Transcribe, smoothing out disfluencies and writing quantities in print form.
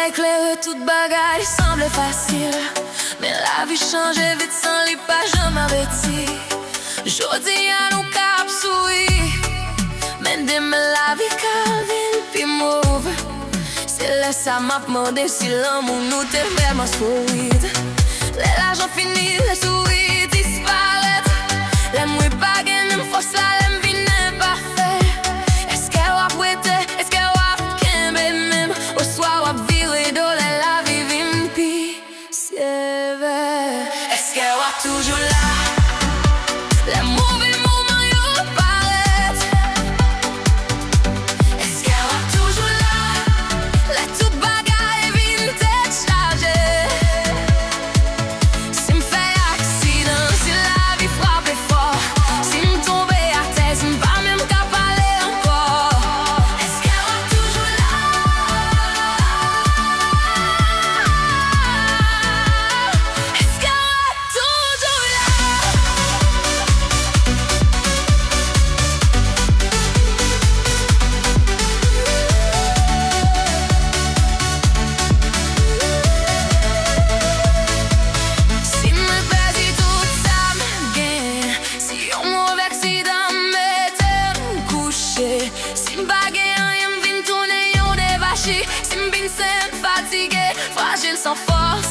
éclairé, toute bagaille semble facile. Mais la vie change vite sans les pas jamais arrêter. Jodi à nous cap souri, mais demain la vie calme puis mauve. C'est là ça m'a demandé si l'amour nous t'es vraiment solide. L'argent fini, les sourires disparaissent. Les mouilles pas gagner, me force la l'aime vine pas fait. Est-ce qu'elle va prêter, est-ce qu'elle va qu'aimer même? Au soir, va virer de la vie vine puis c'est vrai. Est-ce qu'elle va toujours là? Les mauvais moments y apparaissent. Est-ce qu'elle va toujours là? La toute bagaille vine tête chargée. Si me fait accident, si la vie frappe fort, si me tombe à terre, si me pas même qu'à parler encore. Est-ce qu'elle va toujours là? Est-ce qu'elle va toujours là? Si me perdis tout ça me gagne. Si on mauvais accident m'était couché. Si me baguette rien me vient tourner yon dévaché. Si me bin fatigué, fragile sans force.